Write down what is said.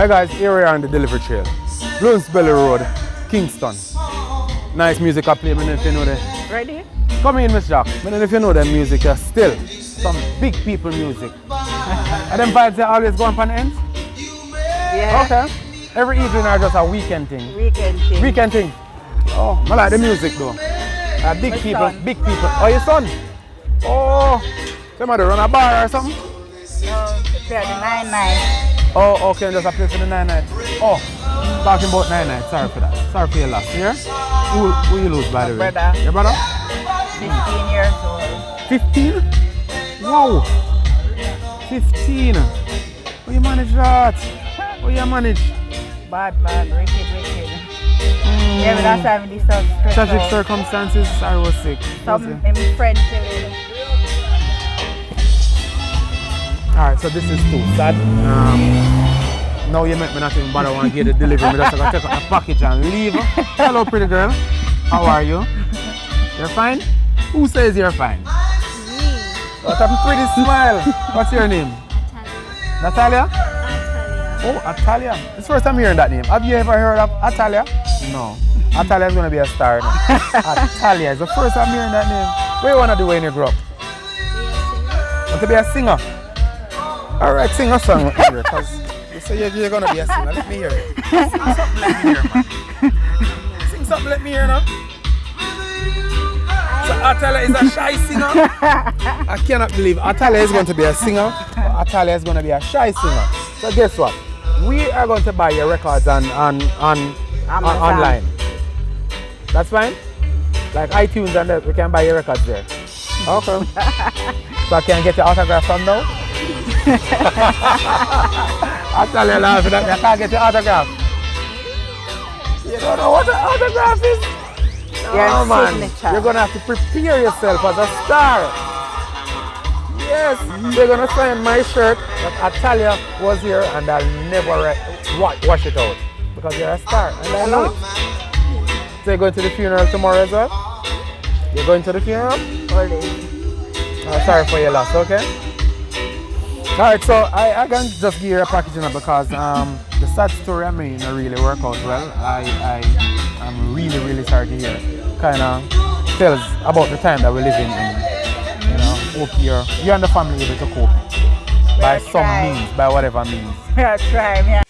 Hi guys, here we are on the delivery trail. Bloomsbury Road, Kingston. Nice music I play, I don't know if you know that. Ready? Come in, Miss Jack. I don't know if you know that music, still some big people music. And them vibes they always go on the ends? Yeah. Okay. Every evening are just a weekend thing. Weekend thing. Weekend thing. Oh, I like the music though. Big My people, son. big people. Oh, your son? Oh, somebody run a bar or something? No, it's at the 9-9. Oh, okay, just a play for the 9-9. Oh, talking about 9-9. Sorry for that. Sorry for your loss. Here? Who you lose, by the way? Brother. Your brother? 15 years old. 15? Wow. 15. How you manage that? How you manage? Bad, wicked. Yeah, but that's having this stuff stressed Tragic out. circumstances. I was sick. Some friends tell Alright, so this is too sad. Now you make me not even bother want to get the delivery. I just gotta take out the package and leave. Hello, pretty girl. How are you? You're fine? Who says you're fine? What a pretty smile. What's your name? Natalia. Oh, Atalia. It's the first time hearing that name. Have you ever heard of Atalia? No. Atalia is going to be a star now. Atalia is the first time hearing that name. What do you want to do when you grow up? Want to be a singer? Alright, sing a song with me here, because you say you're going to be a singer. Let me hear it. Sing something, let me hear, man. Sing something, let me hear now. So Atalia is a shy singer? I cannot believe Atalia is going to be a singer, but Atalia is going to be a shy singer. So guess what? We are going to buy your records on online. That's fine? Like iTunes and that, we can buy your records there. Okay. So I can get your autograph from now? Atalia laughing at me, I can't get your autograph. You don't know what an autograph is? Your man, signature. you're gonna have to prepare yourself as a star. Yes, they're gonna sign my shirt that Atalia was here and I'll never wash it out because you're a star and I know it. So you're going to the funeral tomorrow as well? You're going to the funeral? Sorry for your loss, okay? Alright, so I can just give you a packaging up because the sad story I mean it really work out well. I'm really sorry to hear. Kinda tells about the time that we're living in. You know, hope you and the family able to cope by some means, by whatever means. Yeah, try, yeah.